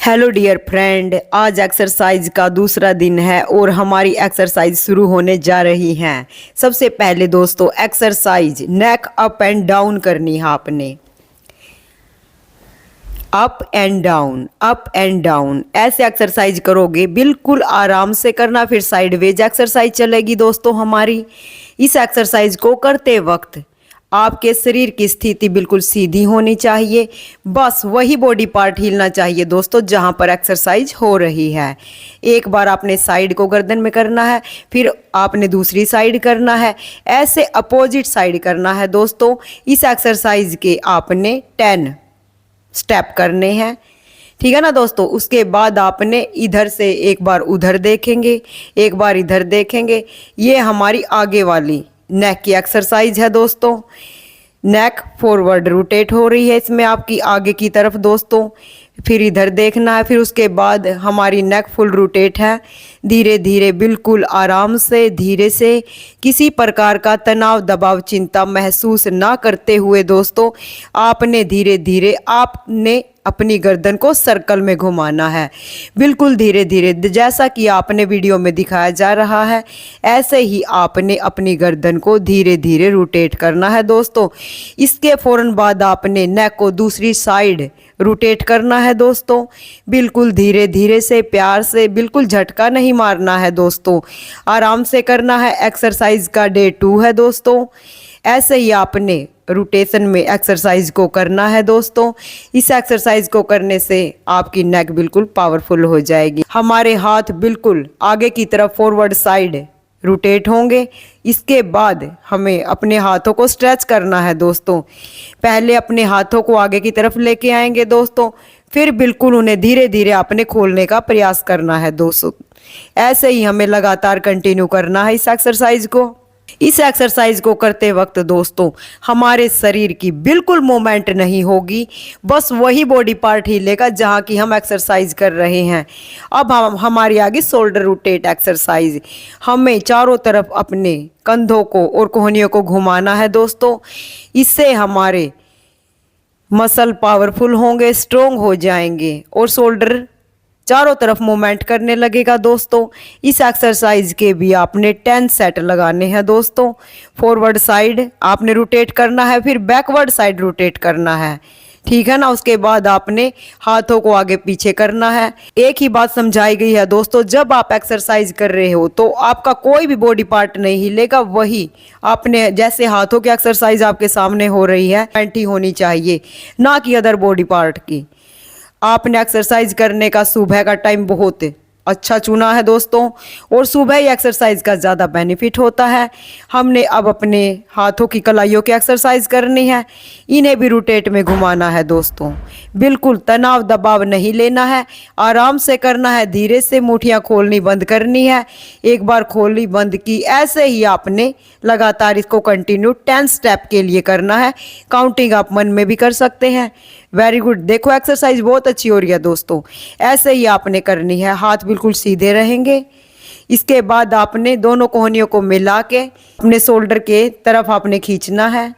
Hello dear friend, आज exercise का दूसरा दिन है और हमारी एक्सरसाइज शुरू होने जा रही है। सबसे पहले दोस्तों exercise neck up and down करनी है आपने। Up and down, up and down, ऐसे एक्सरसाइज करोगे, बिल्कुल आराम से करना। फिर साइडवेज एक्सरसाइज चलेगी दोस्तों हमारी। इस एक्सरसाइज को करते वक्त आपके शरीर की स्थिति बिल्कुल सीधी होनी चाहिए। बस वही बॉडी पार्ट हिलना चाहिए दोस्तों जहां पर एक्सरसाइज हो रही है। एक बार आपने साइड को गर्दन में करना है, फिर आपने दूसरी साइड करना है, ऐसे अपोजिट साइड करना है दोस्तों। इस एक्सरसाइज के आपने 10 स्टेप करने हैं, ठीक है ना दोस्तों। उसके बाद आपने इधर से एक बार उधर देखेंगे, एक बार इधर देखेंगे। ये हमारी आगे वाली नेक की एक्सरसाइज है दोस्तों। नेक फॉरवर्ड रोटेट हो रही है इसमें आपकी आगे की तरफ दोस्तों। फिर इधर देखना है, फिर उसके बाद हमारी नेक फुल रोटेट है। धीरे धीरे बिल्कुल आराम से, धीरे से, किसी प्रकार का तनाव दबाव चिंता महसूस ना करते हुए दोस्तों आपने धीरे धीरे आपने अपनी गर्दन को सर्कल में घुमाना है। बिल्कुल धीरे धीरे, जैसा कि आपने वीडियो में दिखाया जा रहा है ऐसे ही आपने अपनी गर्दन को धीरे धीरे रोटेट करना है दोस्तों। इसके फौरन बाद आपने नेक को दूसरी साइड रोटेट करना है दोस्तों। बिल्कुल धीरे धीरे से, प्यार से, बिल्कुल झटका नहीं मारना है दोस्तों, आराम से करना है। एक्सरसाइज का डे 2 है दोस्तों। ऐसे ही आपने रोटेशन में एक्सरसाइज को करना है दोस्तों। इस एक्सरसाइज को करने से आपकी नेक बिल्कुल पावरफुल हो जाएगी। हमारे हाथ बिल्कुल आगे की तरफ फॉरवर्ड साइड रोटेट होंगे। इसके बाद हमें अपने हाथों को स्ट्रेच करना है दोस्तों। पहले अपने हाथों को आगे की तरफ लेके आएंगे दोस्तों, फिर बिल्कुल उन्हें धीरे धीरे अपने खोलने का प्रयास करना है दोस्तों। ऐसे ही हमें लगातार कंटिन्यू करना है इस एक्सरसाइज को। इस एक्सरसाइज को करते वक्त दोस्तों हमारे शरीर की बिल्कुल मूवमेंट नहीं होगी, बस वही बॉडी पार्ट हिलेगा जहां की हम एक्सरसाइज कर रहे हैं। अब हम हमारी आगे शोल्डर रोटेट एक्सरसाइज। हमें चारों तरफ अपने कंधों को और कोहनियों को घुमाना है दोस्तों। इससे हमारे मसल पावरफुल होंगे, स्ट्रोंग हो जाएंगे और शोल्डर चारों तरफ मूवमेंट करने लगेगा दोस्तों। इस एक्सरसाइज के भी आपने 10 सेट लगाने हैं दोस्तों। फॉरवर्ड साइड आपने रोटेट करना है, फिर बैकवर्ड साइड रोटेट करना है, ठीक है ना। उसके बाद आपने हाथों को आगे पीछे करना है। एक ही बात समझाई गई है दोस्तों, जब आप एक्सरसाइज कर रहे हो तो आपका कोई भी बॉडी पार्ट नहीं हिलेगा। वही आपने, जैसे हाथों की एक्सरसाइज आपके सामने हो रही है, पैंटी होनी चाहिए, ना कि अदर बॉडी पार्ट की। आपने एक्सरसाइज करने का सुबह का टाइम बहुत अच्छा चुना है दोस्तों, और सुबह ही एक्सरसाइज का ज़्यादा बेनिफिट होता है। हमने अब अपने हाथों की कलाइयों की एक्सरसाइज करनी है, इन्हें भी रोटेट में घुमाना है दोस्तों। बिल्कुल तनाव दबाव नहीं लेना है, आराम से करना है, धीरे से मुठियाँ खोलनी बंद करनी है। एक बार खोली बंद की, ऐसे ही आपने लगातार इसको कंटिन्यू 10 स्टेप के लिए करना है। काउंटिंग आप मन में भी कर सकते हैं। वेरी गुड, देखो एक्सरसाइज बहुत अच्छी हो रही है दोस्तों। ऐसे ही आपने करनी है, हाथ बिल्कुल सीधे रहेंगे। इसके बाद आपने दोनों कोहनियों को मिला के अपने शोल्डर के तरफ आपने खींचना है,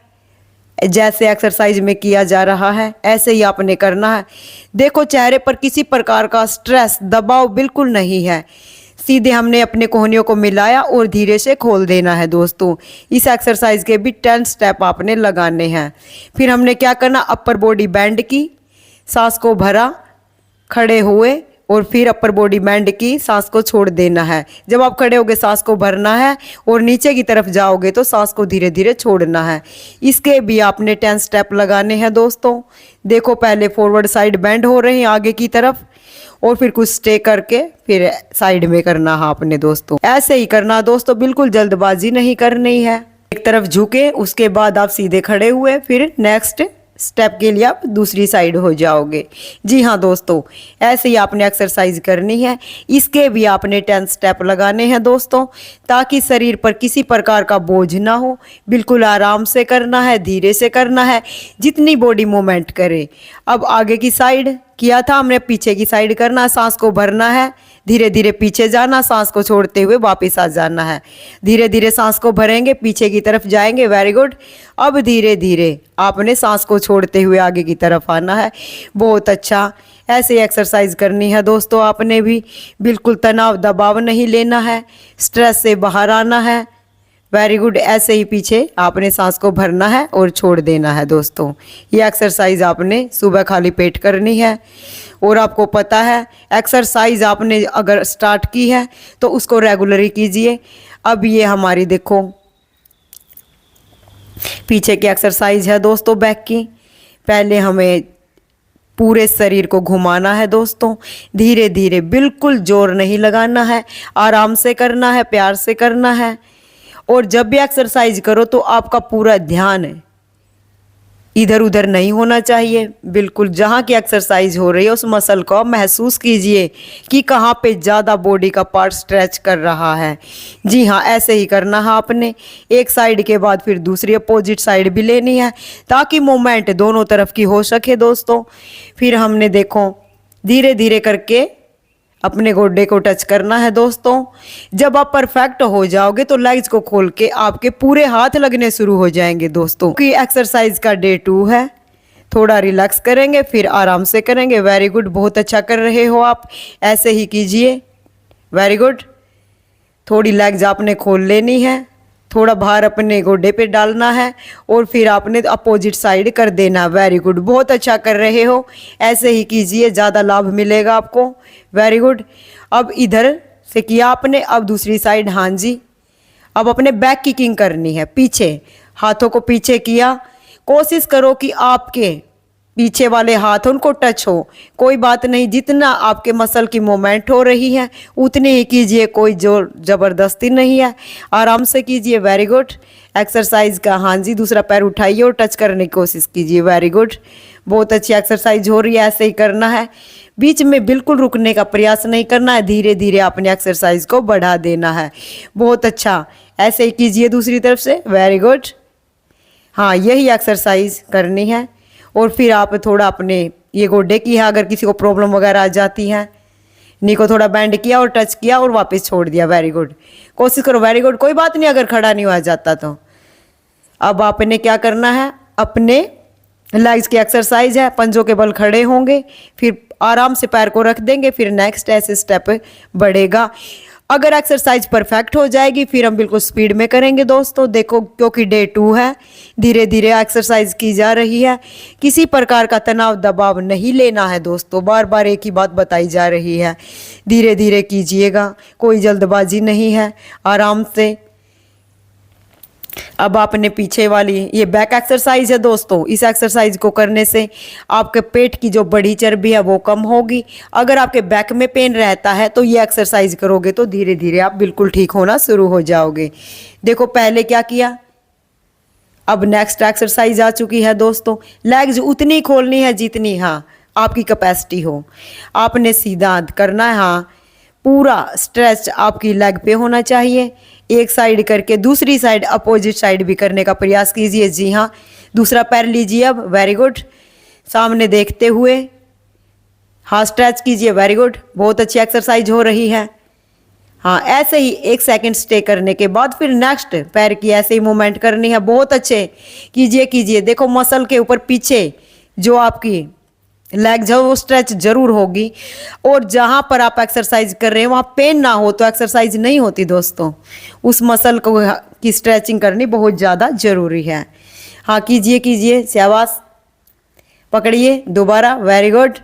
जैसे एक्सरसाइज में किया जा रहा है ऐसे ही आपने करना है। देखो चेहरे पर किसी प्रकार का स्ट्रेस दबाव बिल्कुल नहीं है। सीधे हमने अपने कोहनियों को मिलाया और धीरे से खोल देना है दोस्तों। इस एक्सरसाइज के भी 10 स्टेप आपने लगाने हैं। फिर हमने क्या करना, अपर बॉडी बैंड की, सांस को भरा, खड़े हुए और फिर अपर बॉडी बैंड की, सांस को छोड़ देना है। जब आप खड़े होगे सांस को भरना है और नीचे की तरफ जाओगे तो सांस को धीरे धीरे छोड़ना है। इसके भी आपने 10 स्टेप लगाने हैं दोस्तों। देखो पहले फॉरवर्ड साइड बैंड हो रहे हैं आगे की तरफ, और फिर कुछ स्टे करके फिर साइड में करना है आपने दोस्तों। ऐसे ही करना दोस्तों, बिल्कुल जल्दबाजी नहीं करनी है। एक तरफ झुके, उसके बाद आप सीधे खड़े हुए, फिर नेक्स्ट स्टेप के लिए आप दूसरी साइड हो जाओगे। जी हाँ दोस्तों, ऐसे ही आपने एक्सरसाइज करनी है। इसके भी आपने 10 स्टेप लगाने हैं दोस्तों, ताकि शरीर पर किसी प्रकार का बोझ ना हो। बिल्कुल आराम से करना है, धीरे से करना है, जितनी बॉडी मूवमेंट करे। अब आगे की साइड किया था हमने, पीछे की साइड करना, सांस को भरना है, धीरे धीरे पीछे जाना, सांस को छोड़ते हुए वापस आ जाना है। धीरे धीरे सांस को भरेंगे, पीछे की तरफ जाएंगे। Very good. अब धीरे धीरे आपने सांस को छोड़ते हुए आगे की तरफ आना है। बहुत अच्छा। ऐसे ही एक्सरसाइज करनी है दोस्तों। आपने भी बिल्कुल तनाव दबाव नहीं लेना है, स्ट्रेस से बाहर आना है। Very good. ऐसे ही पीछे आपने सांस को भरना है और छोड़ देना है दोस्तों। ये एक्सरसाइज आपने सुबह खाली पेट करनी है। और आपको पता है एक्सरसाइज आपने अगर स्टार्ट की है तो उसको रेगुलरली कीजिए। अब ये हमारी देखो पीछे की एक्सरसाइज है दोस्तों बैक की। पहले हमें पूरे शरीर को घुमाना है दोस्तों, धीरे धीरे, बिल्कुल जोर नहीं लगाना है, आराम से करना है, प्यार से करना है। और जब भी एक्सरसाइज करो तो आपका पूरा ध्यान इधर उधर नहीं होना चाहिए। बिल्कुल जहाँ की एक्सरसाइज हो रही है उस मसल को महसूस कीजिए कि कहाँ पे ज़्यादा बॉडी का पार्ट स्ट्रेच कर रहा है। जी हाँ, ऐसे ही करना है आपने। एक साइड के बाद फिर दूसरी अपोजिट साइड भी लेनी है ताकि मूवमेंट दोनों तरफ की हो सके दोस्तों। फिर हमने देखो धीरे धीरे करके अपने गोडे को टच करना है दोस्तों। जब आप परफेक्ट हो जाओगे तो लेग्स को खोल के आपके पूरे हाथ लगने शुरू हो जाएंगे दोस्तों। कि एक्सरसाइज का डे 2 है। थोड़ा रिलैक्स करेंगे फिर आराम से करेंगे। वेरी गुड, बहुत अच्छा कर रहे हो आप, ऐसे ही कीजिए। Very good. थोड़ी लेग्स आपने खोल लेनी है, थोड़ा भार अपने गोडे पे डालना है और फिर आपने अपोजिट साइड कर देना। वेरी गुड, बहुत अच्छा कर रहे हो, ऐसे ही कीजिए, ज़्यादा लाभ मिलेगा आपको। Very good. अब इधर से किया आपने, अब दूसरी साइड। हाँ जी। अब अपने बैक किकिंग करनी है, पीछे हाथों को पीछे किया। कोशिश करो कि आपके पीछे वाले हाथ उनको टच हो। कोई बात नहीं, जितना आपके मसल की मूवमेंट हो रही है उतनी ही कीजिए, कोई जोर ज़बरदस्ती नहीं है, आराम से कीजिए। Very good. एक्सरसाइज का हाँ जी दूसरा पैर उठाइए और टच करने की कोशिश कीजिए। वेरी गुड, बहुत अच्छी एक्सरसाइज हो रही है, ऐसे ही करना है। बीच में बिल्कुल रुकने का प्रयास नहीं करना है, धीरे धीरे अपने एक्सरसाइज को बढ़ा देना है। बहुत अच्छा, ऐसे ही कीजिए दूसरी तरफ से। Very good. हाँ, यही एक्सरसाइज करनी है। और फिर आप थोड़ा अपने ये गोडे की है, अगर किसी को प्रॉब्लम वगैरह आ जाती है, नी को थोड़ा बैंड किया और टच किया और वापस छोड़ दिया। वेरी गुड, कोशिश करो। वेरी गुड, कोई बात नहीं अगर खड़ा नहीं हुआ जाता तो। अब आपने क्या करना है, अपने लेग्स की एक्सरसाइज है, पंजों के बल खड़े होंगे, फिर आराम से पैर को रख देंगे, फिर नेक्स्ट ऐसे स्टेप बढ़ेगा। अगर एक्सरसाइज परफेक्ट हो जाएगी फिर हम बिल्कुल स्पीड में करेंगे दोस्तों। देखो क्योंकि डे 2 है, धीरे धीरे एक्सरसाइज की जा रही है, किसी प्रकार का तनाव दबाव नहीं लेना है दोस्तों। बार बार एक ही बात बताई जा रही है, धीरे धीरे कीजिएगा, कोई जल्दबाजी नहीं है, आराम से। अब आपने पीछे वाली ये बैक एक्सरसाइज है दोस्तों। इस एक्सरसाइज को करने से आपके पेट की जो बड़ी चर्बी है वो कम होगी। अगर आपके बैक में पेन रहता है तो ये एक्सरसाइज करोगे तो धीरे धीरे आप बिल्कुल ठीक होना शुरू हो जाओगे। देखो पहले क्या किया, अब नेक्स्ट एक्सरसाइज आ चुकी है दोस्तों। लेग्स उतनी खोलनी है जितनी हाँ आपकी कैपेसिटी हो। आपने सीधा करना है, हाँ पूरा स्ट्रेच आपकी लेग पे होना चाहिए। एक साइड करके दूसरी साइड अपोजिट साइड भी करने का प्रयास कीजिए। जी हाँ, दूसरा पैर लीजिए अब। वेरी गुड, सामने देखते हुए हाँ स्ट्रेच कीजिए। वेरी गुड, बहुत अच्छी एक्सरसाइज हो रही है। हाँ, ऐसे ही 1 सेकंड स्टे करने के बाद फिर नेक्स्ट पैर की ऐसे ही मूवमेंट करनी है। बहुत अच्छे कीजिए कीजिए। देखो मसल के ऊपर पीछे जो आपकी लेग जो वो स्ट्रेच जरूर होगी। और जहाँ पर आप एक्सरसाइज कर रहे हैं वहाँ पेन ना हो तो एक्सरसाइज नहीं होती दोस्तों। उस मसल को की स्ट्रेचिंग करनी बहुत ज़्यादा ज़रूरी है। हाँ कीजिए कीजिए, शाबाश, पकड़िए दोबारा। वेरी गुड,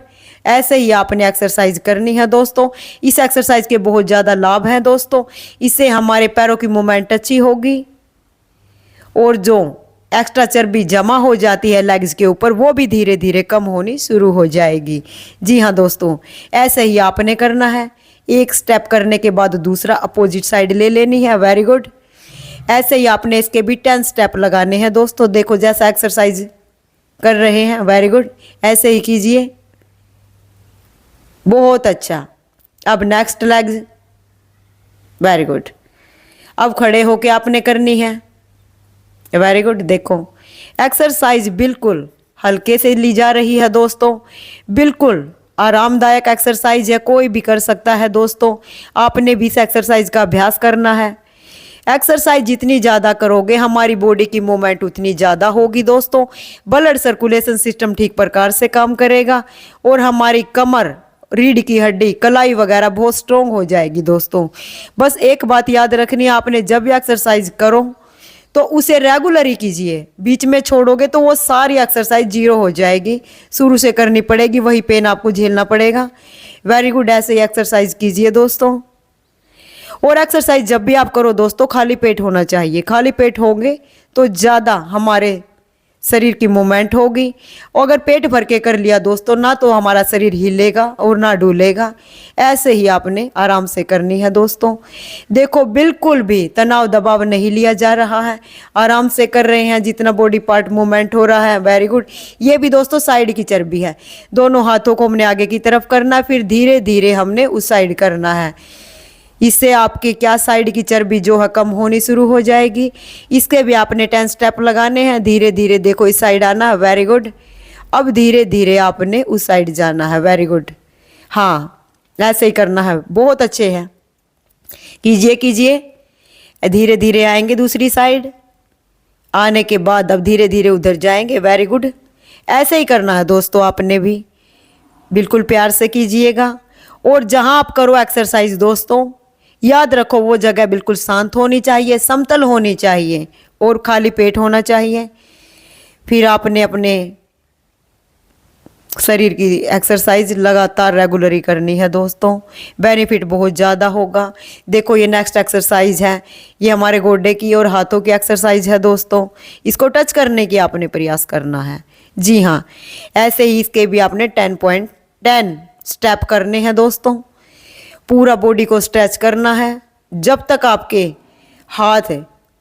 ऐसे ही आपने एक्सरसाइज करनी है दोस्तों। इस एक्सरसाइज के बहुत ज़्यादा लाभ हैं दोस्तों। इससे हमारे पैरों की मूवमेंट अच्छी होगी और जो एक्स्ट्रा चर्बी जमा हो जाती है लेग्स के ऊपर वो भी धीरे धीरे कम होनी शुरू हो जाएगी। जी हाँ दोस्तों, ऐसे ही आपने करना है। एक स्टेप करने के बाद दूसरा अपोजिट साइड ले लेनी है। वेरी गुड, ऐसे ही आपने इसके भी 10 स्टेप लगाने हैं दोस्तों। देखो जैसा एक्सरसाइज कर रहे हैं। वेरी गुड, ऐसे ही कीजिए, बहुत अच्छा। अब नेक्स्ट लेग्स। वेरी गुड, अब खड़े होके आपने करनी है। वेरी गुड, देखो एक्सरसाइज बिल्कुल हल्के से ली जा रही है दोस्तों, बिल्कुल आरामदायक एक्सरसाइज है, कोई भी कर सकता है दोस्तों। आपने भी इस एक्सरसाइज का अभ्यास करना है। एक्सरसाइज जितनी ज़्यादा करोगे हमारी बॉडी की मूवमेंट उतनी ज़्यादा होगी दोस्तों, ब्लड सर्कुलेशन सिस्टम ठीक प्रकार से काम करेगा और हमारी कमर, रीढ़ की हड्डी, कलाई वगैरह बहुत स्ट्रोंग हो जाएगी दोस्तों। बस एक बात याद रखनी है आपने, जब भी एक्सरसाइज करो तो उसे रेगुलर ही कीजिए, बीच में छोड़ोगे तो वो सारी एक्सरसाइज जीरो हो जाएगी, शुरू से करनी पड़ेगी, वही पेन आपको झेलना पड़ेगा। वेरी गुड, ऐसे ही एक्सरसाइज कीजिए दोस्तों। और एक्सरसाइज जब भी आप करो दोस्तों खाली पेट होना चाहिए, खाली पेट होंगे तो ज़्यादा हमारे शरीर की मूवमेंट होगी। और अगर पेट भर के कर लिया दोस्तों ना तो हमारा शरीर हिलेगा और ना डूलेगा। ऐसे ही आपने आराम से करनी है दोस्तों। देखो बिल्कुल भी तनाव दबाव नहीं लिया जा रहा है, आराम से कर रहे हैं, जितना बॉडी पार्ट मूवमेंट हो रहा है। Very good. ये भी दोस्तों साइड की चर्बी है, दोनों हाथों को हमने आगे की तरफ करना है, फिर धीरे धीरे हमने उस साइड करना है। इससे आपकी क्या साइड की चर्बी जो है कम होनी शुरू हो जाएगी। इसके भी आपने 10 स्टेप लगाने हैं। धीरे धीरे देखो इस साइड आना है, वेरी गुड। अब धीरे धीरे आपने उस साइड जाना है, वेरी गुड। हाँ ऐसे ही करना है, बहुत अच्छे हैं। कीजिए कीजिए, धीरे धीरे आएंगे दूसरी साइड, आने के बाद अब धीरे धीरे उधर जाएंगे, वेरी गुड। ऐसे ही करना है दोस्तों, आपने भी बिल्कुल प्यार से कीजिएगा। और जहां आप करो एक्सरसाइज दोस्तों, याद रखो वो जगह बिल्कुल शांत होनी चाहिए, समतल होनी चाहिए और खाली पेट होना चाहिए। फिर आपने अपने शरीर की एक्सरसाइज लगातार रेगुलर करनी है दोस्तों, बेनिफिट बहुत ज़्यादा होगा। देखो ये नेक्स्ट एक्सरसाइज है, ये हमारे गोड्डे की और हाथों की एक्सरसाइज है दोस्तों। इसको टच करने की आपने प्रयास करना है। जी हाँ, ऐसे ही इसके भी आपने 10.10 स्टेप करने हैं दोस्तों। पूरा बॉडी को स्ट्रेच करना है। जब तक आपके हाथ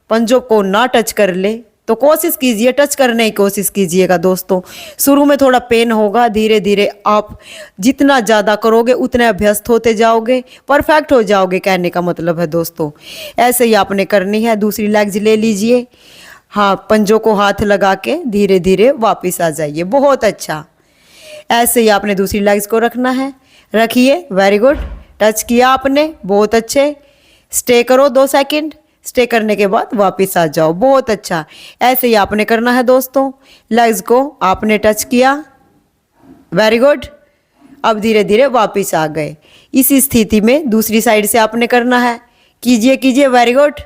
पंजों को ना टच कर ले तो कोशिश कीजिए, टच करने की कोशिश कीजिएगा दोस्तों। शुरू में थोड़ा पेन होगा, धीरे धीरे आप जितना ज़्यादा करोगे उतने अभ्यस्त होते जाओगे, परफेक्ट हो जाओगे, कहने का मतलब है दोस्तों। ऐसे ही आपने करनी है। दूसरी लेग्स ले लीजिए, हाँ पंजों को हाथ लगा के धीरे धीरे वापस आ जाइए, बहुत अच्छा। ऐसे ही आपने दूसरी लेग्स को रखना है, रखिए, वेरी गुड। टच किया आपने, बहुत अच्छे। स्टे करो 2 सेकंड, स्टे करने के बाद वापस आ जाओ, बहुत अच्छा। ऐसे ही आपने करना है दोस्तों। लेग्स को आपने टच किया, वेरी गुड। अब धीरे धीरे वापस आ गए। इसी स्थिति में दूसरी साइड से आपने करना है। कीजिए कीजिए, वेरी गुड।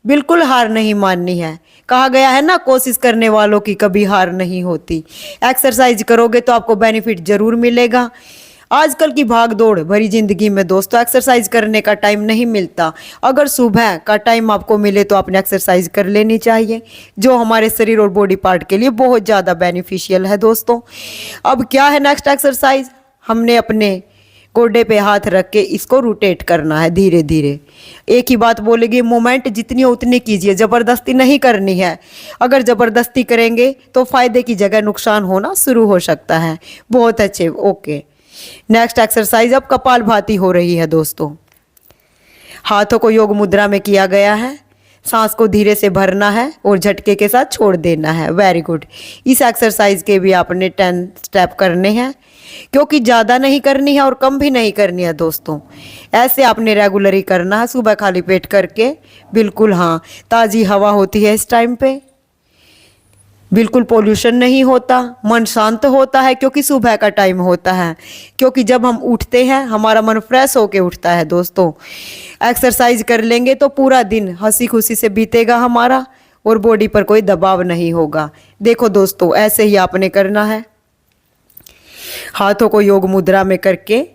बिल्कुल हार नहीं माननी है। कहा गया है ना, कोशिश करने वालों की कभी हार नहीं होती। एक्सरसाइज करोगे तो आपको बेनिफिट जरूर मिलेगा। आजकल की भाग दौड़ भरी जिंदगी में दोस्तों एक्सरसाइज करने का टाइम नहीं मिलता। अगर सुबह का टाइम आपको मिले तो आपने एक्सरसाइज कर लेनी चाहिए, जो हमारे शरीर और बॉडी पार्ट के लिए बहुत ज़्यादा बेनिफिशियल है दोस्तों। अब क्या है नेक्स्ट एक्सरसाइज, हमने अपने गोडे पे हाथ रख के इसको रोटेट करना है धीरे धीरे। एक ही बात बोलेगी, मूवमेंट जितनी हो उतनी कीजिए, ज़बरदस्ती नहीं करनी है। अगर ज़बरदस्ती करेंगे तो फ़ायदे की जगह नुकसान होना शुरू हो सकता है। बहुत अच्छे, ओके। नेक्स्ट एक्सरसाइज अब कपालभाति हो रही है दोस्तों। हाथों को योग मुद्रा में किया गया है। सांस को धीरे से भरना है और झटके के साथ छोड़ देना है, वेरी गुड। इस एक्सरसाइज के भी आपने 10 स्टेप करने हैं, क्योंकि ज़्यादा नहीं करनी है और कम भी नहीं करनी है दोस्तों। ऐसे आपने रेगुलर ही करना है, सुबह खाली पेट करके, बिल्कुल। हाँ, ताज़ी हवा होती है इस टाइम पे, बिल्कुल पोल्यूशन नहीं होता, मन शांत होता है क्योंकि सुबह का टाइम होता है। क्योंकि जब हम उठते हैं हमारा मन फ्रेश होके उठता है दोस्तों। एक्सरसाइज कर लेंगे तो पूरा दिन हंसी खुशी से बीतेगा हमारा और बॉडी पर कोई दबाव नहीं होगा। देखो दोस्तों, ऐसे ही आपने करना है। हाथों को योग मुद्रा में करके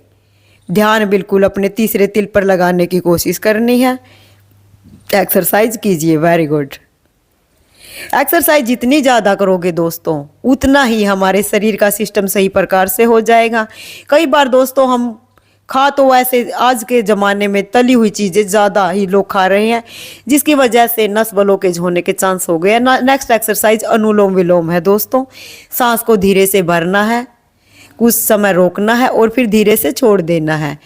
ध्यान बिल्कुल अपने तीसरे तिल पर लगाने की कोशिश करनी है। एक्सरसाइज कीजिए, वेरी गुड। एक्सरसाइज जितनी ज़्यादा करोगे दोस्तों उतना ही हमारे शरीर का सिस्टम सही प्रकार से हो जाएगा। कई बार दोस्तों हम खा तो वैसे आज के ज़माने में तली हुई चीज़ें ज़्यादा ही लोग खा रहे हैं, जिसकी वजह से नस ब्लॉकेज होने के चांस हो गए। नेक्स्ट एक्सरसाइज अनुलोम विलोम है दोस्तों। सांस को धीरे से भरना है, कुछ समय रोकना है और फिर धीरे से छोड़ देना है।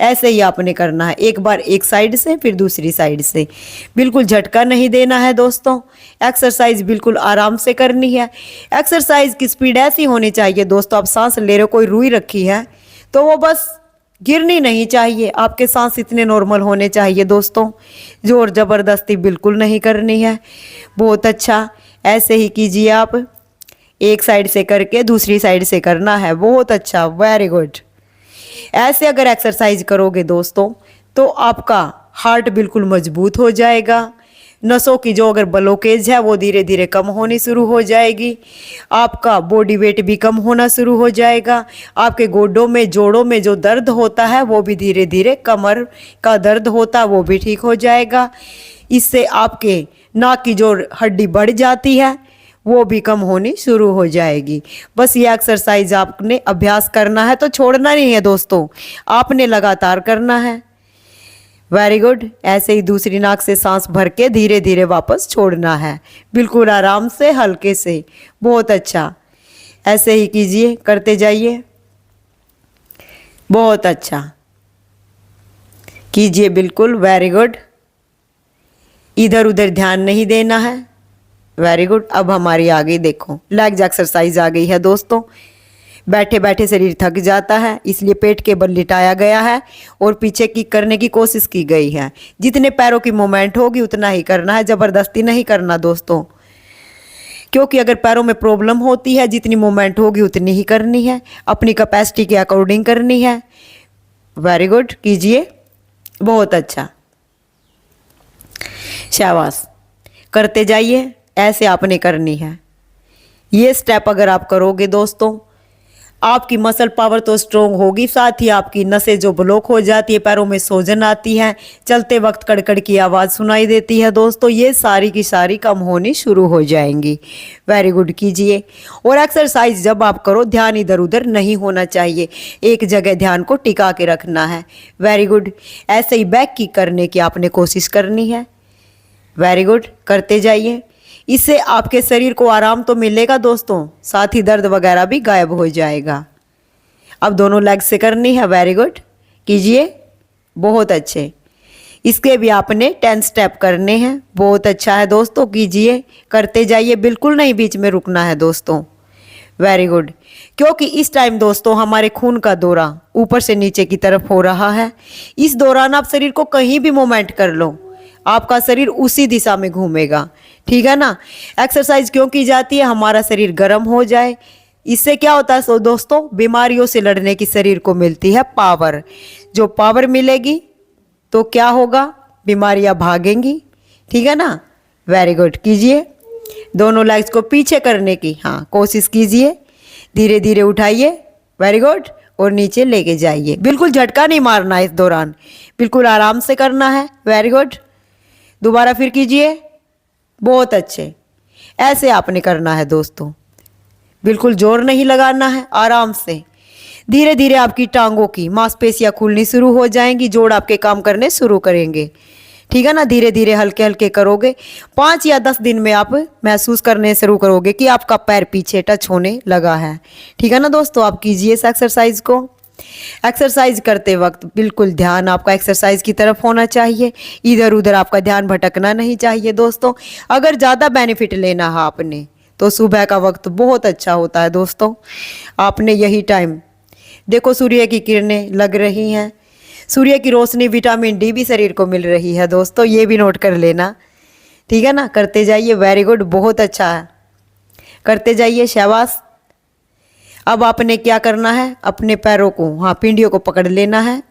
ऐसे ही आपने करना है, एक बार एक साइड से फिर दूसरी साइड से। बिल्कुल झटका नहीं देना है दोस्तों। एक्सरसाइज बिल्कुल आराम से करनी है। एक्सरसाइज की स्पीड ऐसी होनी चाहिए दोस्तों, आप सांस ले रहे हो, कोई रुई रखी है तो वो बस गिरनी नहीं चाहिए, आपके सांस इतने नॉर्मल होने चाहिए दोस्तों। जोर ज़बरदस्ती बिल्कुल नहीं करनी है। बहुत अच्छा, ऐसे ही कीजिए आप। एक साइड से करके दूसरी साइड से करना है। बहुत अच्छा, वेरी गुड। ऐसे अगर एक्सरसाइज करोगे दोस्तों तो आपका हार्ट बिल्कुल मजबूत हो जाएगा। नसों की जो अगर ब्लॉकेज है वो धीरे धीरे कम होनी शुरू हो जाएगी। आपका बॉडी वेट भी कम होना शुरू हो जाएगा। आपके गोडों में, जोड़ों में जो दर्द होता है वो भी धीरे धीरे, कमर का दर्द होता है वो भी ठीक हो जाएगा। इससे आपके नाक की जो हड्डी बढ़ जाती है वो भी कम होनी शुरू हो जाएगी। बस ये एक्सरसाइज आपने अभ्यास करना है, तो छोड़ना नहीं है दोस्तों, आपने लगातार करना है। Very good. ऐसे ही दूसरी नाक से सांस भर के धीरे धीरे वापस छोड़ना है, बिल्कुल आराम से, हल्के से। बहुत अच्छा, ऐसे ही कीजिए, करते जाइए। बहुत अच्छा कीजिए, बिल्कुल, वेरी गुड। इधर उधर ध्यान नहीं देना है। Very good. अब हमारी आ गई, देखो, लेग्स एक्सरसाइज आ गई है दोस्तों। बैठे बैठे शरीर थक जाता है, इसलिए पेट के बल लिटाया गया है और पीछे की करने की कोशिश की गई है। जितने पैरों की मूवमेंट होगी उतना ही करना है, ज़बरदस्ती नहीं करना दोस्तों, क्योंकि अगर पैरों में प्रॉब्लम होती है, जितनी मूवमेंट होगी उतनी ही करनी है, अपनी कैपेसिटी के अकॉर्डिंग करनी है। वेरी गुड, कीजिए। बहुत अच्छा, शाबाश, करते जाइए। ऐसे आपने करनी है। ये स्टेप अगर आप करोगे दोस्तों, आपकी मसल पावर तो स्ट्रोंग होगी, साथ ही आपकी नसें जो ब्लॉक हो जाती है, पैरों में सूजन आती है, चलते वक्त कड़कड़ की आवाज़ सुनाई देती है दोस्तों, ये सारी की सारी कम होनी शुरू हो जाएंगी। वेरी गुड, कीजिए। और एक्सरसाइज जब आप करो, ध्यान इधर उधर नहीं होना चाहिए, एक जगह ध्यान को टिका के रखना है। Very good. ऐसे ही बैक किक करने की आपने कोशिश करनी है। वेरी गुड, करते जाइए। इससे आपके शरीर को आराम तो मिलेगा दोस्तों, साथ ही दर्द वगैरह भी गायब हो जाएगा। अब दोनों लेग से करनी है। वेरी गुड, कीजिए। बहुत अच्छे। इसके भी आपने 10 स्टेप करने हैं। बहुत अच्छा है दोस्तों, कीजिए, करते जाइए, बिल्कुल नहीं बीच में रुकना है दोस्तों। Very good. क्योंकि इस टाइम दोस्तों हमारे खून का दौरा ऊपर से नीचे की तरफ हो रहा है। इस दौरान आप शरीर को कहीं भी मूवमेंट कर लो, आपका शरीर उसी दिशा में घूमेगा, ठीक है ना। एक्सरसाइज क्यों की जाती है? हमारा शरीर गर्म हो जाए। इससे क्या होता है सो दोस्तों, बीमारियों से लड़ने की शरीर को मिलती है पावर। जो पावर मिलेगी तो क्या होगा, बीमारियां भागेंगी, ठीक है ना। वेरी गुड, कीजिए। दोनों लेग्स को पीछे करने की, हाँ, कोशिश कीजिए। धीरे धीरे उठाइए। Very good. और नीचे लेके जाइए, बिल्कुल झटका नहीं मारना है इस दौरान, बिल्कुल आराम से करना है। Very good. दोबारा फिर कीजिए। बहुत अच्छे। ऐसे आपने करना है दोस्तों, बिल्कुल जोर नहीं लगाना है, आराम से। धीरे धीरे आपकी टांगों की मांसपेशियां खुलनी शुरू हो जाएंगी, जोड़ आपके काम करने शुरू करेंगे, ठीक है ना। धीरे धीरे हल्के हल्के करोगे, 5 या 10 दिन में आप महसूस करने शुरू करोगे कि आपका पैर पीछे टच होने लगा है, ठीक है ना दोस्तों। आप कीजिए इस एक्सरसाइज को। एक्सरसाइज करते वक्त बिल्कुल ध्यान आपका एक्सरसाइज की तरफ होना चाहिए, इधर उधर आपका ध्यान भटकना नहीं चाहिए दोस्तों। अगर ज़्यादा बेनिफिट लेना है आपने तो सुबह का वक्त बहुत अच्छा होता है दोस्तों। आपने यही टाइम, देखो सूर्य की किरणें लग रही हैं, सूर्य की रोशनी, विटामिन डी भी शरीर को मिल रही है दोस्तों, ये भी नोट कर लेना, ठीक है ना। करते जाइए। वेरी गुड, बहुत अच्छा है, करते जाइए, शाबाश। अब आपने क्या करना है, अपने पैरों को, हाँ, पिंडियों को पकड़ लेना है,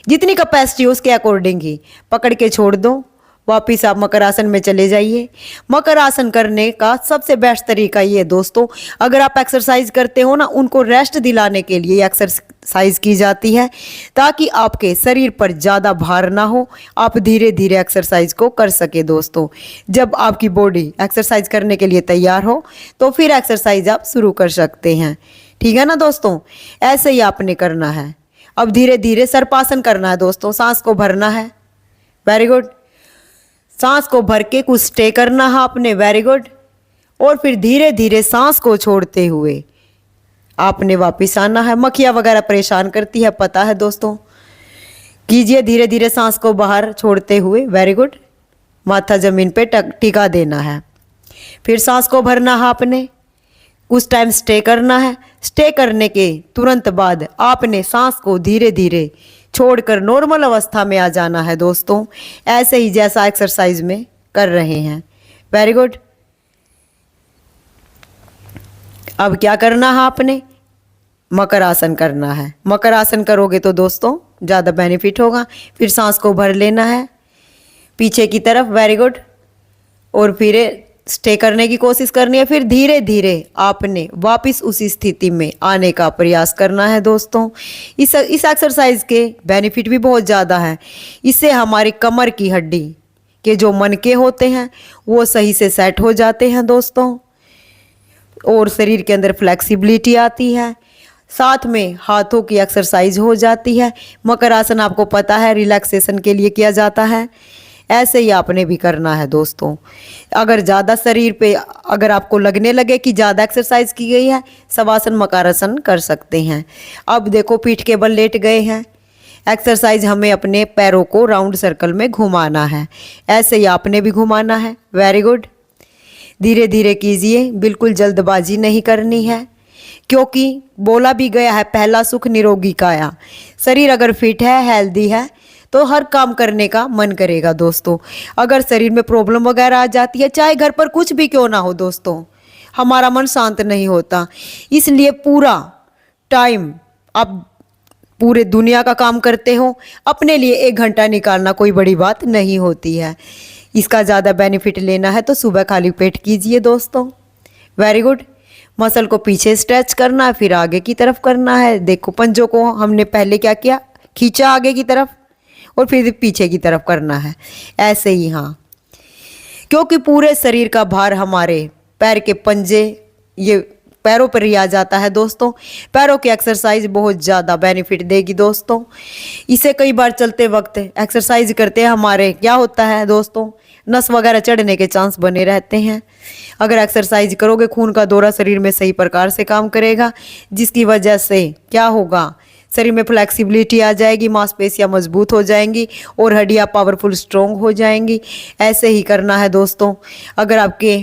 जितनी कैपेसिटी उसके अकॉर्डिंग ही पकड़ के छोड़ दो। वापिस आप मकर आसन में चले जाइए। मकर आसन करने का सबसे बेस्ट तरीका ये दोस्तों, अगर आप एक्सरसाइज करते हो ना, उनको रेस्ट दिलाने के लिए एक्सरसाइज की जाती है, ताकि आपके शरीर पर ज़्यादा भार ना हो, आप धीरे धीरे एक्सरसाइज को कर सके दोस्तों। जब आपकी बॉडी एक्सरसाइज करने के लिए तैयार हो तो फिर एक्सरसाइज आप शुरू कर सकते हैं, ठीक है ना दोस्तों। ऐसे ही आपने करना है। अब धीरे धीरे सर्पासन करना है दोस्तों, सांस को भरना है। Very good. सांस को भर के कुछ स्टे करना है आपने। Very good. और फिर धीरे धीरे सांस को छोड़ते हुए आपने वापस आना है। मक्खियाँ वगैरह परेशान करती है, पता है दोस्तों। कीजिए धीरे धीरे सांस को बाहर छोड़ते हुए। Very good. माथा जमीन पे टिका देना है। फिर सांस को भरना है आपने। कुछ टाइम स्टे करना है। स्टे करने के तुरंत बाद आपने सांस को धीरे धीरे छोड़कर नॉर्मल अवस्था में आ जाना है दोस्तों, ऐसे ही जैसा एक्सरसाइज में कर रहे हैं। Very good. अब क्या करना है आपने, मकर आसन करना है। मकर आसन करोगे तो दोस्तों ज़्यादा बेनिफिट होगा। फिर सांस को भर लेना है पीछे की तरफ। Very good. और फिर स्टे करने की कोशिश करनी है। फिर धीरे धीरे आपने वापस उसी स्थिति में आने का प्रयास करना है दोस्तों। इस एक्सरसाइज के बेनिफिट भी बहुत ज़्यादा है। इससे हमारी कमर की हड्डी के जो मनके होते हैं वो सही से सेट हो जाते हैं दोस्तों, और शरीर के अंदर फ्लेक्सिबिलिटी आती है। साथ में हाथों की एक्सरसाइज हो जाती है। मकर आसन आपको पता है रिलैक्सेशन के लिए किया जाता है, ऐसे ही आपने भी करना है दोस्तों। अगर ज़्यादा शरीर पे अगर आपको लगने लगे कि ज़्यादा एक्सरसाइज की गई है, शवासन मकरासन कर सकते हैं। अब देखो पीठ के बल लेट गए हैं। एक्सरसाइज हमें अपने पैरों को राउंड सर्कल में घुमाना है, ऐसे ही आपने भी घुमाना है। Very good. धीरे धीरे कीजिए, बिल्कुल जल्दबाजी नहीं करनी है, क्योंकि बोला भी गया है पहला सुख निरोगी काया। शरीर अगर फिट है, हेल्दी है, तो हर काम करने का मन करेगा दोस्तों। अगर शरीर में प्रॉब्लम वगैरह आ जाती है, चाहे घर पर कुछ भी क्यों ना हो दोस्तों, हमारा मन शांत नहीं होता। इसलिए पूरा टाइम आप पूरे दुनिया का काम करते हो, अपने लिए 1 घंटा निकालना कोई बड़ी बात नहीं होती है। इसका ज़्यादा बेनिफिट लेना है तो सुबह खाली पेट कीजिए दोस्तों। Very good. मसल को पीछे स्ट्रेच करना है, फिर आगे की तरफ करना है। देखो पंजों को हमने पहले क्या किया, खींचा आगे की तरफ और फिर पीछे की तरफ करना है, ऐसे ही। हाँ, क्योंकि पूरे शरीर का भार हमारे पैर के पंजे, ये पैरों पर ही आ जाता है दोस्तों। पैरों की एक्सरसाइज बहुत ज़्यादा बेनिफिट देगी दोस्तों। इसे कई बार चलते वक्त एक्सरसाइज करते हैं, हमारे क्या होता है दोस्तों, नस वगैरह चढ़ने के चांस बने रहते हैं। अगर एक्सरसाइज करोगे, खून का दौरा शरीर में सही प्रकार से काम करेगा, जिसकी वजह से क्या होगा, शरीर में फ्लेक्सिबिलिटी आ जाएगी, मांसपेशियां मजबूत हो जाएंगी और हड्डियां पावरफुल स्ट्रोंग हो जाएंगी। ऐसे ही करना है दोस्तों। अगर आपके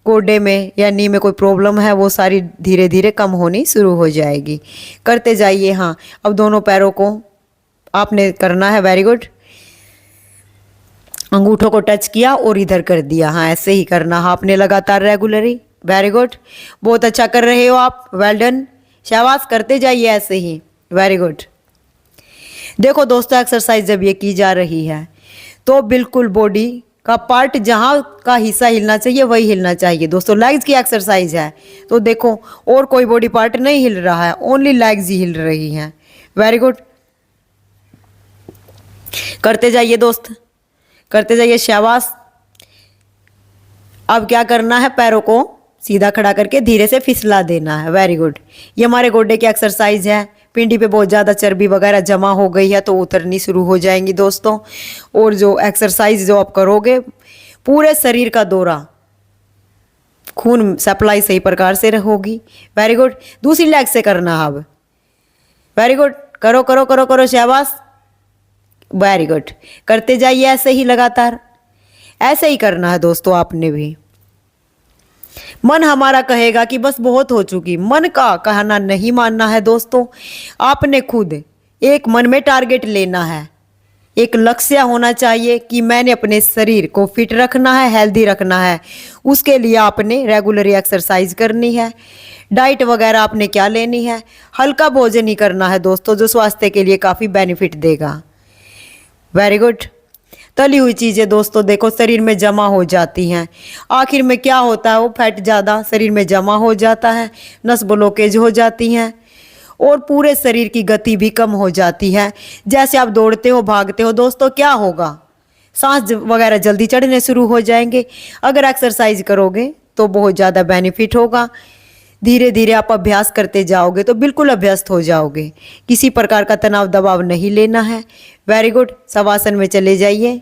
गोडे में या नी में कोई प्रॉब्लम है, वो सारी धीरे धीरे कम होनी शुरू हो जाएगी। करते जाइए। हाँ, अब दोनों पैरों को आपने करना है। Very good. अंगूठों को टच किया और इधर कर दिया। हाँ, ऐसे ही करना है आपने लगातार, रेगुलरली। Very good. बहुत अच्छा कर रहे हो आप, वेल डन, शाबाश। करते जाइए ऐसे ही। Very good. देखो दोस्तों, एक्सरसाइज जब ये की जा रही है तो बिल्कुल बॉडी का पार्ट जहाँ का हिस्सा हिलना चाहिए वही हिलना चाहिए दोस्तों। लेग्स की एक्सरसाइज है तो देखो और कोई बॉडी पार्ट नहीं हिल रहा है, ओनली लेग्स ही हिल रही हैं। Very good. करते जाइए दोस्त, करते जाइए, शाबाश। अब क्या करना है, पैरों को सीधा खड़ा करके धीरे से फिसला देना है। Very good. ये हमारे गोडे की एक्सरसाइज है। पिंडी पे बहुत ज़्यादा चर्बी वगैरह जमा हो गई है तो उतरनी शुरू हो जाएंगी दोस्तों। और जो एक्सरसाइज जो आप करोगे, पूरे शरीर का दौरा, खून सप्लाई सही प्रकार से होगी। Very good. दूसरी लेग से करना है अब। Very good. करो करो करो करो, शाबाश। Very good. करते जाइए ऐसे ही लगातार। ऐसे ही करना है दोस्तों आपने भी। मन हमारा कहेगा कि बस बहुत हो चुकी, मन का कहना नहीं मानना है दोस्तों। आपने खुद एक मन में टारगेट लेना है, एक लक्ष्य होना चाहिए कि मैंने अपने शरीर को फिट रखना है, हेल्दी रखना है। उसके लिए आपने रेगुलर एक्सरसाइज करनी है। डाइट वगैरह आपने क्या लेनी है, हल्का भोजन ही करना है दोस्तों, जो स्वास्थ्य के लिए काफ़ी बेनिफिट देगा। Very good. तली हुई चीज़ें दोस्तों देखो शरीर में जमा हो जाती हैं। आखिर में क्या होता है, वो फैट ज़्यादा शरीर में जमा हो जाता है, नस ब्लॉकेज हो जाती हैं और पूरे शरीर की गति भी कम हो जाती है। जैसे आप दौड़ते हो, भागते हो दोस्तों, क्या होगा, सांस वगैरह जल्दी चढ़ने शुरू हो जाएंगे। अगर एक्सरसाइज करोगे तो बहुत ज़्यादा बेनिफिट होगा। धीरे धीरे आप अभ्यास करते जाओगे तो बिल्कुल अभ्यस्त हो जाओगे। किसी प्रकार का तनाव दबाव नहीं लेना है। Very good. शवासन में चले जाइए।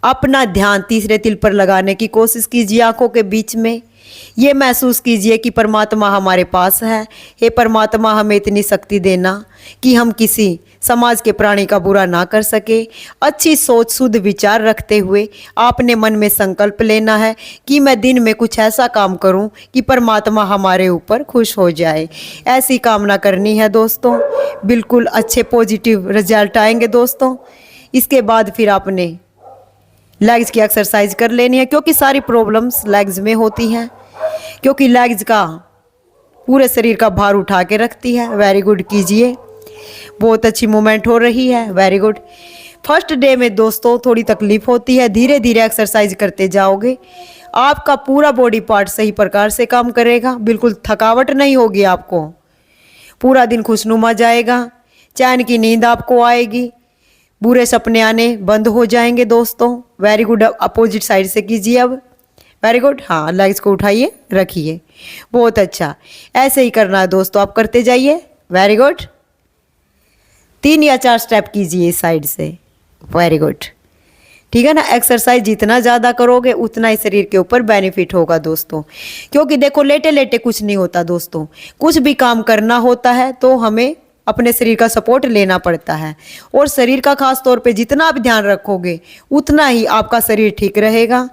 अपना ध्यान तीसरे तिल पर लगाने की कोशिश कीजिए, आंखों के बीच में। ये महसूस कीजिए कि परमात्मा हमारे पास है। हे परमात्मा, हमें इतनी शक्ति देना कि हम किसी समाज के प्राणी का बुरा ना कर सके। अच्छी सोच, शुद्ध विचार रखते हुए आपने मन में संकल्प लेना है कि मैं दिन में कुछ ऐसा काम करूं कि परमात्मा हमारे ऊपर खुश हो जाए। ऐसी कामना करनी है दोस्तों, बिल्कुल अच्छे पॉजिटिव रिजल्ट आएंगे दोस्तों। इसके बाद फिर आपने लेग्स की एक्सरसाइज कर लेनी है, क्योंकि सारी प्रॉब्लम्स लेग्स में होती हैं, क्योंकि लेग्स का पूरे शरीर का भार उठा के रखती है। वेरी गुड, कीजिए, बहुत अच्छी मूवमेंट हो रही है। Very good. फर्स्ट डे में दोस्तों थोड़ी तकलीफ होती है, धीरे धीरे एक्सरसाइज करते जाओगे आपका पूरा बॉडी पार्ट सही प्रकार से काम करेगा, बिल्कुल थकावट नहीं होगी आपको, पूरा दिन खुशनुमा जाएगा, चैन की नींद आपको आएगी, बुरे सपने आने बंद हो जाएंगे दोस्तों। Very good. अपोजिट साइड से कीजिए अब। Very good. हाँ, लेग्स को उठाइए, रखिए, बहुत अच्छा। ऐसे ही करना है दोस्तों, आप करते जाइए। Very good. 3 या 4 स्टेप कीजिए इस साइड से। वेरी गुड, ठीक है ना। एक्सरसाइज जितना ज़्यादा करोगे उतना ही शरीर के ऊपर बेनिफिट होगा दोस्तों, क्योंकि देखो लेटे लेटे कुछ नहीं होता दोस्तों, कुछ भी काम करना होता है तो हमें अपने शरीर का सपोर्ट लेना पड़ता है, और शरीर का खास तौर पे जितना आप ध्यान रखोगे उतना ही आपका शरीर ठीक रहेगा।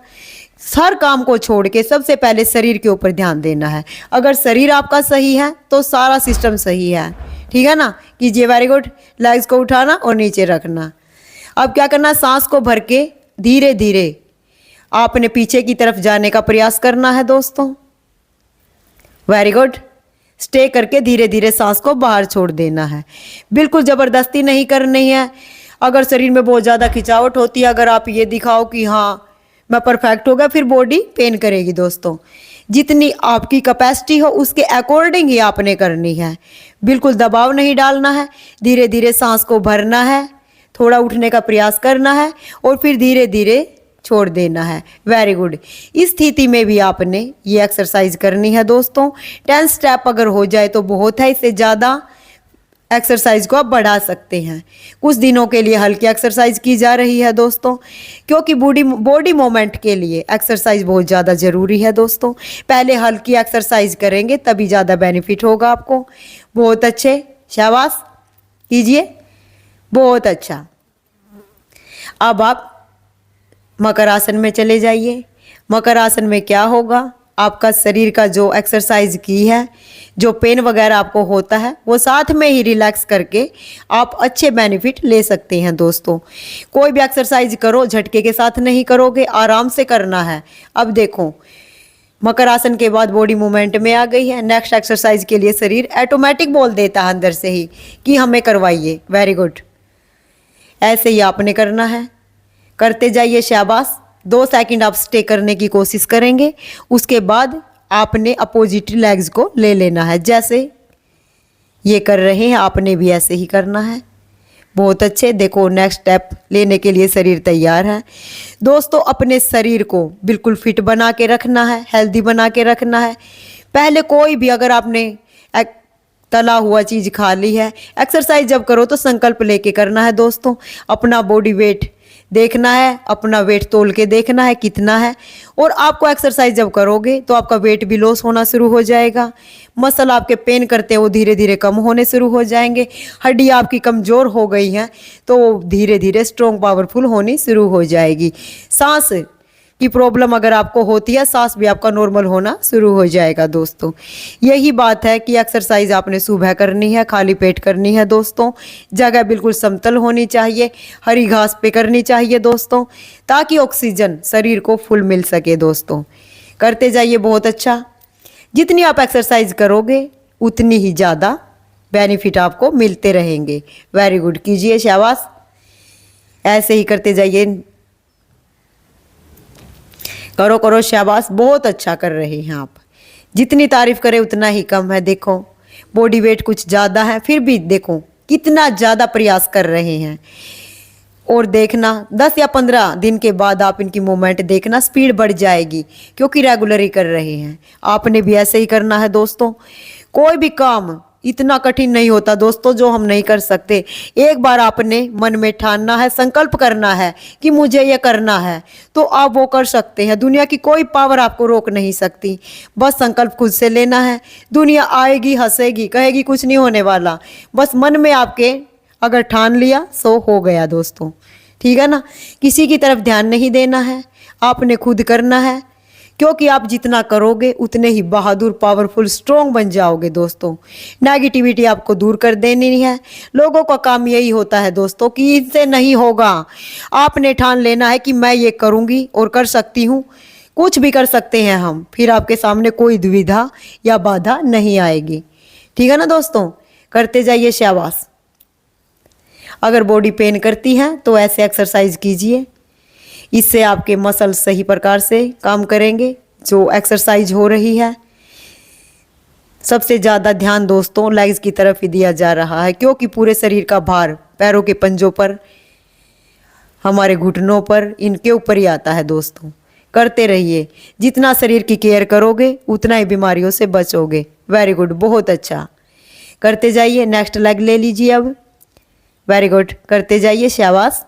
हर काम को छोड़ के सबसे पहले शरीर के ऊपर ध्यान देना है। अगर शरीर आपका सही है तो सारा सिस्टम सही है, ठीक है ना। कीजिए। Very good. लेग्स को उठाना और नीचे रखना। अब क्या करना, सांस को भर के धीरे धीरे आपने पीछे की तरफ जाने का प्रयास करना है दोस्तों। Very good. स्टे करके धीरे धीरे सांस को बाहर छोड़ देना है, बिल्कुल ज़बरदस्ती नहीं करनी है। अगर शरीर में बहुत ज़्यादा खिंचावट होती है, अगर आप ये दिखाओ कि हाँ मैं परफेक्ट हो गया, फिर बॉडी पेन करेगी दोस्तों। जितनी आपकी कैपेसिटी हो उसके अकॉर्डिंग ही आपने करनी है, बिल्कुल दबाव नहीं डालना है। धीरे धीरे सांस को भरना है, थोड़ा उठने का प्रयास करना है और फिर धीरे धीरे छोड़ देना है। Very good. इस स्थिति में भी आपने ये एक्सरसाइज करनी है दोस्तों। 10 स्टेप अगर हो जाए तो बहुत है, इससे ज़्यादा एक्सरसाइज को आप बढ़ा सकते हैं। कुछ दिनों के लिए हल्की एक्सरसाइज की जा रही है दोस्तों, क्योंकि बॉडी मूवमेंट के लिए एक्सरसाइज बहुत ज़्यादा ज़रूरी है दोस्तों। पहले हल्की एक्सरसाइज करेंगे तभी ज़्यादा बेनिफिट होगा आपको। बहुत अच्छे, शाबाश, कीजिए, बहुत अच्छा। अब आप मकर आसन में चले जाइए। मकर आसन में क्या होगा, आपका शरीर का जो एक्सरसाइज की है, जो पेन वगैरह आपको होता है वो साथ में ही रिलैक्स करके आप अच्छे बेनिफिट ले सकते हैं दोस्तों। कोई भी एक्सरसाइज करो झटके के साथ नहीं करोगे, आराम से करना है। अब देखो मकर आसन के बाद बॉडी मूवमेंट में आ गई है। नेक्स्ट एक्सरसाइज के लिए शरीर ऑटोमेटिक बोल देता है अंदर से ही कि हमें करवाइए। Very good. ऐसे ही आपने करना है, करते जाइए, शाबाश। 2 सेकंड आप स्टे करने की कोशिश करेंगे, उसके बाद आपने अपोजिट लेग्स को ले लेना है। जैसे ये कर रहे हैं आपने भी ऐसे ही करना है। बहुत अच्छे। देखो नेक्स्ट स्टेप लेने के लिए शरीर तैयार है दोस्तों। अपने शरीर को बिल्कुल फिट बना के रखना है, हेल्दी बना के रखना है। पहले कोई भी अगर आपने तला हुआ चीज़ खा ली है, एक्सरसाइज जब करो तो संकल्प लेके करना है दोस्तों। अपना बॉडी वेट देखना है, अपना वेट तोल के देखना है कितना है, और आपको एक्सरसाइज जब करोगे तो आपका वेट भी लॉस होना शुरू हो जाएगा। मसल आपके पेन करते हैं वो धीरे धीरे कम होने शुरू हो जाएंगे। हड्डी आपकी कमज़ोर हो गई हैं तो धीरे धीरे स्ट्रॉन्ग पावरफुल होनी शुरू हो जाएगी। सांस की प्रॉब्लम अगर आपको होती है, सांस भी आपका नॉर्मल होना शुरू हो जाएगा दोस्तों। यही बात है कि एक्सरसाइज आपने सुबह करनी है, खाली पेट करनी है दोस्तों। जगह बिल्कुल समतल होनी चाहिए, हरी घास पे करनी चाहिए दोस्तों, ताकि ऑक्सीजन शरीर को फुल मिल सके दोस्तों। करते जाइए, बहुत अच्छा। जितनी आप एक्सरसाइज करोगे उतनी ही ज़्यादा बेनिफिट आपको मिलते रहेंगे। वेरी गुड, कीजिए, शाबाश। ऐसे ही करते जाइए, करो करो, शाबाश, बहुत अच्छा कर रहे हैं आप। जितनी तारीफ करें उतना ही कम है। देखो बॉडी वेट कुछ ज़्यादा है, फिर भी देखो कितना ज़्यादा प्रयास कर रहे हैं। और देखना 10 या 15 दिन के बाद आप इनकी मूवमेंट देखना, स्पीड बढ़ जाएगी, क्योंकि रेगुलर ही कर रहे हैं। आपने भी ऐसे ही करना है दोस्तों। कोई भी काम इतना कठिन नहीं होता दोस्तों जो हम नहीं कर सकते। एक बार आपने मन में ठानना है, संकल्प करना है कि मुझे ये करना है, तो आप वो कर सकते हैं। दुनिया की कोई पावर आपको रोक नहीं सकती। बस संकल्प खुद से लेना है। दुनिया आएगी, हंसेगी, कहेगी कुछ नहीं होने वाला। बस मन में आपके अगर ठान लिया सो हो गया दोस्तों, ठीक है ना। किसी की तरफ ध्यान नहीं देना है, आपने खुद करना है, क्योंकि आप जितना करोगे उतने ही बहादुर, पावरफुल, स्ट्रॉन्ग बन जाओगे दोस्तों। नेगेटिविटी आपको दूर कर देनी है। लोगों का काम यही होता है दोस्तों कि इससे नहीं होगा। आपने ठान लेना है कि मैं ये करूँगी और कर सकती हूँ, कुछ भी कर सकते हैं हम, फिर आपके सामने कोई दुविधा या बाधा नहीं आएगी, ठीक है ना दोस्तों। करते जाइए, शाबाश। अगर बॉडी पेन करती है तो ऐसे एक्सरसाइज कीजिए, इससे आपके मसल सही प्रकार से काम करेंगे। जो एक्सरसाइज हो रही है, सबसे ज़्यादा ध्यान दोस्तों लेग्स की तरफ ही दिया जा रहा है, क्योंकि पूरे शरीर का भार पैरों के पंजों पर, हमारे घुटनों पर, इनके ऊपर ही आता है दोस्तों। करते रहिए, जितना शरीर की केयर करोगे उतना ही बीमारियों से बचोगे। वेरी गुड, बहुत अच्छा। करते जाइए, नेक्स्ट लेग ले लीजिए अब। वेरी गुड, करते जाइए, शाबाश,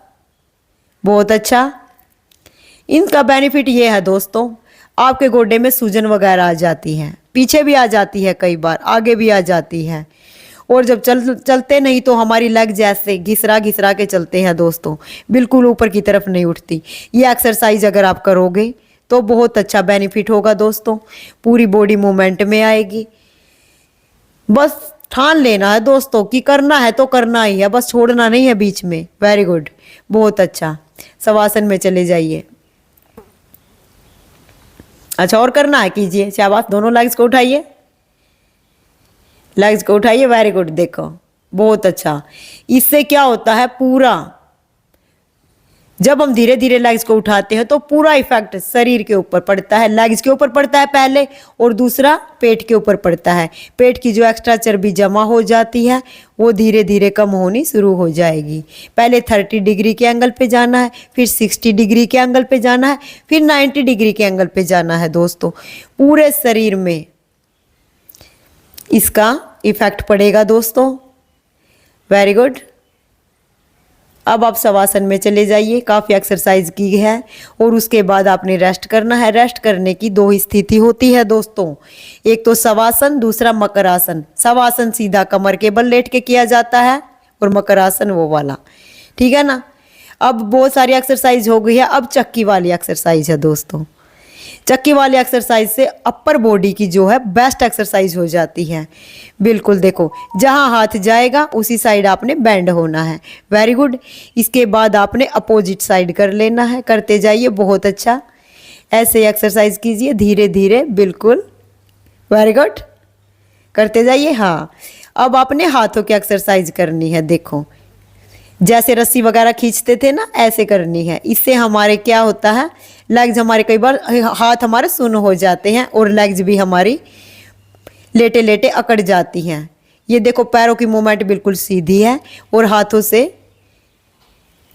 बहुत अच्छा। इनका बेनिफिट ये है दोस्तों, आपके गोडे में सूजन वगैरह आ जाती है, पीछे भी आ जाती है, कई बार आगे भी आ जाती है, और जब चलते नहीं तो हमारी लेग जैसे घिसरा घिसरा के चलते हैं दोस्तों, बिल्कुल ऊपर की तरफ नहीं उठती। ये एक्सरसाइज अगर आप करोगे तो बहुत अच्छा बेनिफिट होगा दोस्तों, पूरी बॉडी मूवमेंट में आएगी। बस ठान लेना है दोस्तों कि करना है तो करना ही है, बस छोड़ना नहीं है बीच में। वेरी गुड, बहुत अच्छा। शवासन में चले जाइए। अच्छा, और करना है, कीजिए, शाबाश। दोनों लेग्स को उठाइए, लेग्स को उठाइए। वेरी गुड, देखो, बहुत अच्छा। इससे क्या होता है, पूरा जब हम धीरे धीरे लेग्स को उठाते हैं तो पूरा इफेक्ट शरीर के ऊपर पड़ता है। लेग्स के ऊपर पड़ता है पहले, और दूसरा पेट के ऊपर पड़ता है। पेट की जो एक्स्ट्रा चर्बी जमा हो जाती है वो धीरे धीरे कम होनी शुरू हो जाएगी। पहले 30 डिग्री के एंगल पे जाना है, फिर 60 डिग्री के एंगल पे जाना है, फिर 90 डिग्री के एंगल पे जाना है दोस्तों। पूरे शरीर में इसका इफेक्ट पड़ेगा दोस्तों। Very good. अब आप शवासन में चले जाइए। काफ़ी एक्सरसाइज की है और उसके बाद आपने रेस्ट करना है। रेस्ट करने की दो ही स्थिति होती है दोस्तों, एक तो शवासन, दूसरा मकर आसन। शवासन सीधा कमर के बल लेट के किया जाता है, और मकर आसन वो वाला, ठीक है ना। अब बहुत सारी एक्सरसाइज हो गई है, अब चक्की वाली एक्सरसाइज है दोस्तों। चक्की वाली एक्सरसाइज से अपर बॉडी की जो है बेस्ट एक्सरसाइज हो जाती है। बिल्कुल, देखो, जहां हाथ जाएगा उसी साइड आपने बेंड होना है। Very good. इसके बाद आपने अपोजिट साइड कर लेना है। करते जाइए, बहुत अच्छा। ऐसे एक्सरसाइज कीजिए धीरे धीरे, बिल्कुल। वेरी गुड, करते जाइए। हाँ, अब आपने हाथों की एक्सरसाइज करनी है। देखो, जैसे रस्सी वगैरह खींचते थे ना, ऐसे करनी है। इससे हमारे क्या होता है, लेग्स हमारे, कई बार हाथ हमारे सुन्न हो जाते हैं और लेग्स भी हमारी लेटे लेटे अकड़ जाती हैं। ये देखो, पैरों की मूवमेंट बिल्कुल सीधी है और हाथों से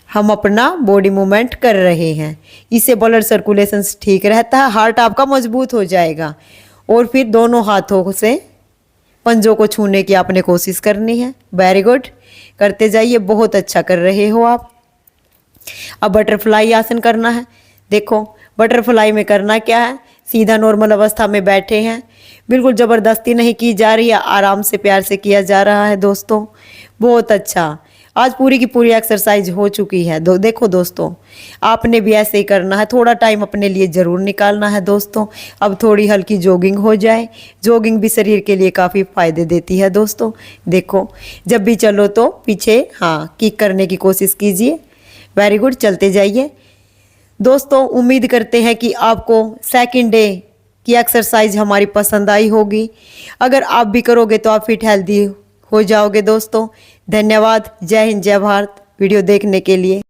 हम अपना बॉडी मूवमेंट कर रहे हैं। इससे ब्लड सर्कुलेशन ठीक रहता है, हार्ट आपका मजबूत हो जाएगा। और फिर दोनों हाथों से पंजों को छूने की आपने कोशिश करनी है। वेरी गुड, करते जाइए, बहुत अच्छा कर रहे हो आप। अब बटरफ्लाई आसन करना है। देखो, बटरफ्लाई में करना क्या है, सीधा नॉर्मल अवस्था में बैठे हैं, बिल्कुल ज़बरदस्ती नहीं की जा रही है, आराम से प्यार से किया जा रहा है दोस्तों। बहुत अच्छा। आज पूरी की पूरी एक्सरसाइज हो चुकी है। देखो दोस्तों, आपने भी ऐसे ही करना है। थोड़ा टाइम अपने लिए ज़रूर निकालना है दोस्तों। अब थोड़ी हल्की जॉगिंग हो जाए। जॉगिंग भी शरीर के लिए काफ़ी फ़ायदे देती है दोस्तों। देखो, जब भी चलो तो पीछे किक करने की कोशिश कीजिए। वेरी गुड, चलते जाइए दोस्तों। उम्मीद करते हैं कि आपको सेकंड डे की एक्सरसाइज हमारी पसंद आई होगी। अगर आप भी करोगे तो आप फिट हेल्दी हो जाओगे दोस्तों। धन्यवाद। जय हिंद, जय भारत। वीडियो देखने के लिए।